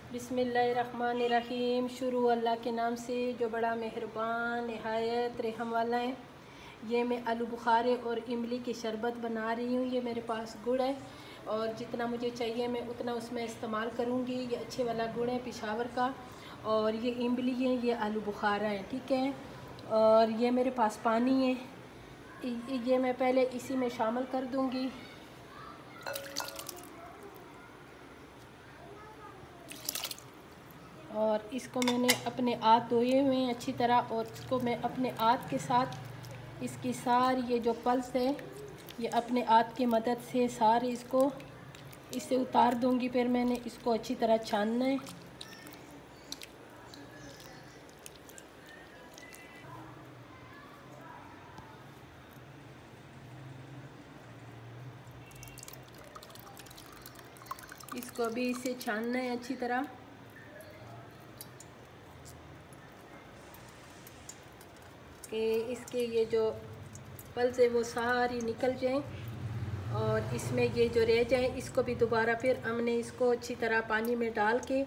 बिस्मिल्लाहिर्रहमानिर्रहीम। शुरू अल्लाह के नाम से जो बड़ा मेहरबान नहायत रहम वाला है। ये मैं आलू बुखारे और इमली की शरबत बना रही हूँ। ये मेरे पास गुड़ है और जितना मुझे चाहिए मैं उतना उसमें इस्तेमाल करूँगी। ये अच्छे वाला गुड़ है पेशावर का, और ये इमली है, ये आलू बुखारा है, ठीक है। और ये मेरे पास पानी है, ये मैं पहले इसी में शामिल कर दूँगी। और इसको मैंने अपने हाथ धोए हुए हैं अच्छी तरह, और इसको मैं अपने हाथ के साथ इसकी सारी ये जो पल्स है ये अपने हाथ की मदद से सारे इसको इससे उतार दूंगी। फिर मैंने इसको अच्छी तरह छानना है। इसको अभी इसे छानना है अच्छी तरह। कि इसके ये जो पल्स है वो सारी निकल जाएं, और इसमें ये जो रह जाए इसको भी दोबारा फिर हमने इसको अच्छी तरह पानी में डाल के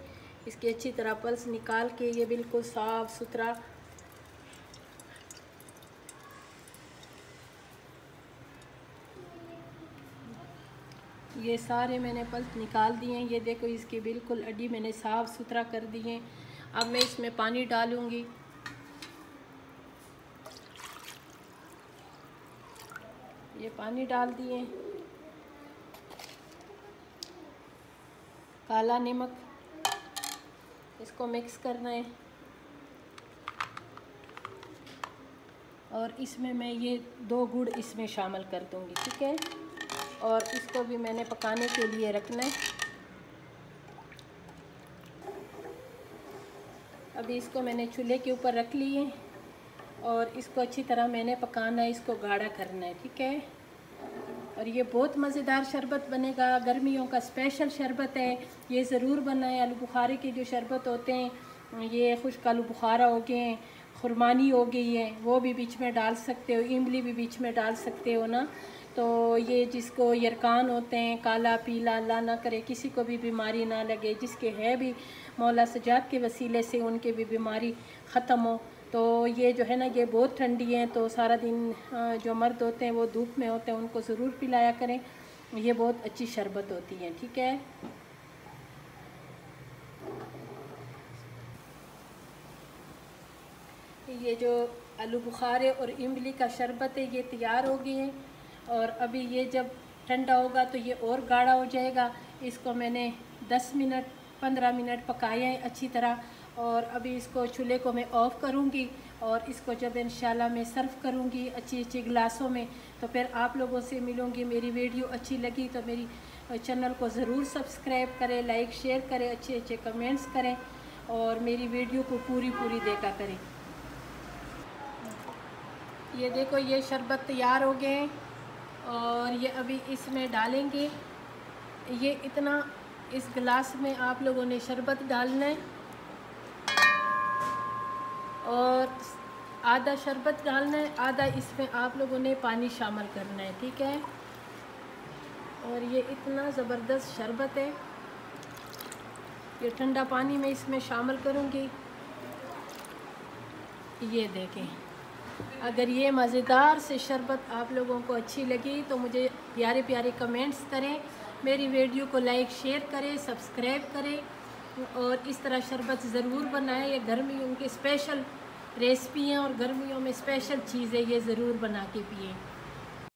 इसकी अच्छी तरह पल्स निकाल के ये बिल्कुल साफ़ सुथरा ये सारे मैंने पल्स निकाल दिए हैं। ये देखो इसकी बिल्कुल अड्डी मैंने साफ़ सुथरा कर दी है। अब मैं इसमें पानी डालूँगी। ये पानी डाल दिए, काला नमक, इसको मिक्स करना है। और इसमें मैं ये 2 गुड़ इसमें शामिल कर दूंगी, ठीक है। और इसको भी मैंने पकाने के लिए रखना है। अभी इसको मैंने चूल्हे के ऊपर रख लिए और इसको अच्छी तरह मैंने पकाना है, इसको गाढ़ा करना है, ठीक है। और ये बहुत मज़ेदार शरबत बनेगा, गर्मियों का स्पेशल शरबत है, ये ज़रूर बनाएं। आलू बुखारे के जो शरबत होते हैं, ये खुश्क आलू बुखारा हो गए, खुरमानी हो गई है, वो भी बीच में डाल सकते हो, इमली भी बीच में डाल सकते हो ना। तो ये जिसको यरकान होते हैं, काला पीला, अल्लाह ना करे किसी को भी बीमारी ना लगे, जिसके है भी मौला सजाद के वसीले से उनके भी बीमारी ख़त्म हो। तो ये जो है ना ये बहुत ठंडी है, तो सारा दिन जो मर्द होते हैं वो धूप में होते हैं, उनको ज़रूर पिलाया करें। ये बहुत अच्छी शरबत होती है, ठीक है। ये जो आलू बुखारे और इमली का शरबत है ये तैयार हो गए हैं। और अभी ये जब ठंडा होगा तो ये और गाढ़ा हो जाएगा। इसको मैंने 10 मिनट 15 मिनट पकाया है अच्छी तरह। और अभी इसको चूल्हे को मैं ऑफ़ करूँगी, और इसको जब इंशाल्लाह मैं सर्व करूँगी अच्छी अच्छी गिलासों में, तो फिर आप लोगों से मिलूँगी। मेरी वीडियो अच्छी लगी तो मेरी चैनल को ज़रूर सब्सक्राइब करें, लाइक शेयर करें, अच्छे अच्छे कमेंट्स करें, और मेरी वीडियो को पूरी देखा करें। ये देखो ये शरबत तैयार हो गए हैं, और ये अभी इसमें डालेंगे। ये इतना इस गिलास में आप लोगों ने शरबत डालना है, और आधा शरबत डालना है, आधा इसमें आप लोगों ने पानी शामिल करना है, ठीक है। और ये इतना ज़बरदस्त शरबत है। ये ठंडा पानी में इसमें शामिल करूँगी। ये देखें, अगर ये मज़ेदार से शरबत आप लोगों को अच्छी लगी तो मुझे प्यारे प्यारे कमेंट्स करें, मेरी वीडियो को लाइक शेयर करें, सब्सक्राइब करें, और इस तरह शरबत ज़रूर बनाएं। ये गर्मियों की स्पेशल रेसिपी हैं और गर्मियों में स्पेशल चीज़ है, ये ज़रूर बना के पिएं।